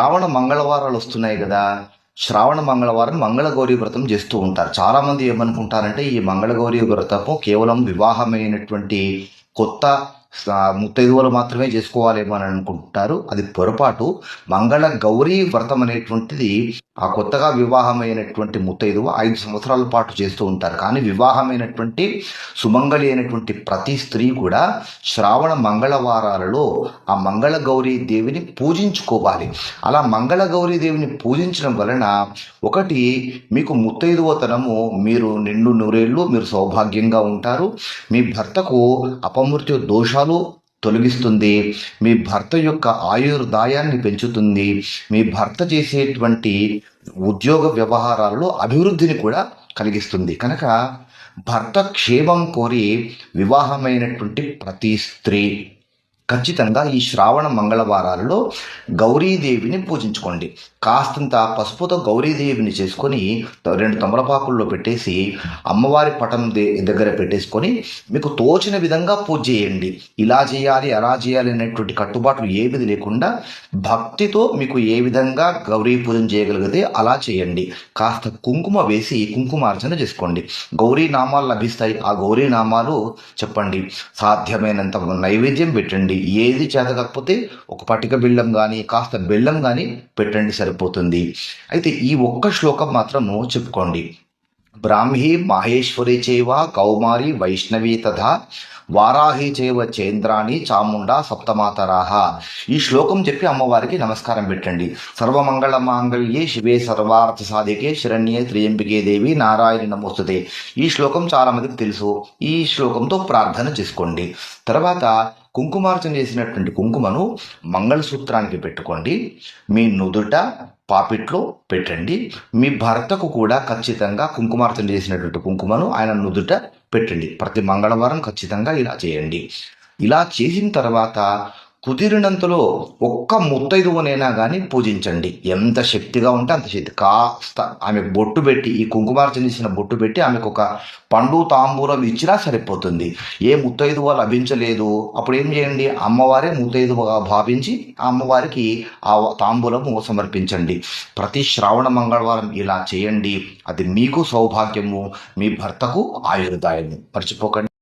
శ్రావణ మంగళవారాలు వస్తున్నాయి కదా. శ్రావణ మంగళవారం మంగళగౌరి వ్రతం చేస్తూ ఉంటారు. చాలా మంది ఏమనుకుంటారంటే ఈ మంగళగౌరి వ్రతము కేవలం వివాహమైనటువంటి కొత్త ముత్తైదువులు మాత్రమే చేసుకోవాలేమో అని అనుకుంటారు. అది పొరపాటు. మంగళ గౌరీ వ్రతం అనేటువంటిది ఆ కొత్తగా వివాహమైనటువంటి ముత్తైదువ 5 సంవత్సరాల పాటు చేస్తూ ఉంటారు. కానీ వివాహమైనటువంటి సుమంగళి అయినటువంటి ప్రతి స్త్రీ కూడా శ్రావణ మంగళవారాలలో ఆ మంగళ గౌరీ దేవిని పూజించుకోవాలి. అలా మంగళ గౌరీ దేవిని పూజించడం వలన ఒకటి, మీకు ముత్తైదువతనము, మీరు నిండు నూరేళ్ళు మీరు సౌభాగ్యంగా ఉంటారు. మీ భర్తకు అపమృత్యు దోషాలు తొలగిస్తుంది. మీ భర్త యొక్క ఆయుర్దాయాన్ని పెంచుతుంది. మీ భర్త చేసేటువంటి ఉద్యోగ వ్యవహారాలలో అభివృద్ధిని కూడా కలిగిస్తుంది. కనుక భర్త క్షేమం కోరి వివాహమైనటువంటి ప్రతి స్త్రీ ఖచ్చితంగా ఈ శ్రావణ మంగళవారాలలో గౌరీదేవిని పూజించుకోండి. కాస్తంత పసుపుతో గౌరీదేవిని చేసుకొని 2 తమలపాకుల్లో పెట్టేసి అమ్మవారి పటం దగ్గర పెట్టేసుకొని మీకు తోచిన విధంగా పూజ చేయండి. ఇలా చేయాలి అలా చేయాలి అనేటువంటి కట్టుబాట్లు ఏవి లేకుండా భక్తితో మీకు ఏ విధంగా గౌరీ పూజన చేయగలిగితే అలా చేయండి. కాస్త కుంకుమ వేసి కుంకుమార్చన చేసుకోండి. గౌరీ నామాలు లభిస్తాయి. ఆ గౌరీ నామాలు చెప్పండి. సాధ్యమైనంత నైవేద్యం పెట్టండి. ఏది చేత కాకపోతే ఒక పటిక బెల్లం కానీ కాస్త బెల్లం కానీ పెట్టండి, సరిపోతుంది. అయితే ఈ ఒక్క శ్లోకం మాత్రము చెప్పుకోండి. బ్రాహ్మీ మాహేశ్వరి చేవ కౌమారి వైష్ణవీ తథా వారాహి చేవ చేంద్రాణి చాముండా సప్తమాతరాహ. ఈ శ్లోకం చెప్పి అమ్మవారికి నమస్కారం పెట్టండి. సర్వమంగళ మాంగళ్యే శివే సర్వార్థ సాధికే శరణ్యే త్రియంబికే దేవి నారాయణి నమోస్తుతే. ఈ శ్లోకం చాలా మందికి తెలుసు. ఈ శ్లోకంతో ప్రార్థన చేసుకోండి. తర్వాత కుంకుమార్చన చేసినటువంటి కుంకుమను మంగళసూత్రానికి పెట్టుకోండి. మీ నుదుట పాపిట్లో పెట్టండి. మీ భర్తకు కూడా ఖచ్చితంగా కుంకుమార్చన చేసినటువంటి కుంకుమను ఆయన నుదుట పెట్టండి. ప్రతి మంగళవారం ఖచ్చితంగా ఇలా చేయండి. ఇలా చేసిన తర్వాత కుదిరినంతలో ఒక్క ముత్తైదువనైనా కానీ పూజించండి. ఎంత శక్తిగా ఉంటే అంత శక్తి. కాస్త ఆమెకు బొట్టు పెట్టి, ఈ కుంకుమార్చన చేసిన బొట్టు పెట్టి ఆమెకు ఒక పండు తాంబూలం ఇచ్చినా సరిపోతుంది. ఏ ముత్తైదువ లభించలేదు, అప్పుడు ఏం చేయండి, అమ్మవారే ముత్తైదువగా భావించి ఆ అమ్మవారికి ఆ తాంబూలము సమర్పించండి. ప్రతి శ్రావణ మంగళవారం ఇలా చేయండి. అది మీకు సౌభాగ్యము, మీ భర్తకు ఆయుర్దాయము. మర్చిపోకండి.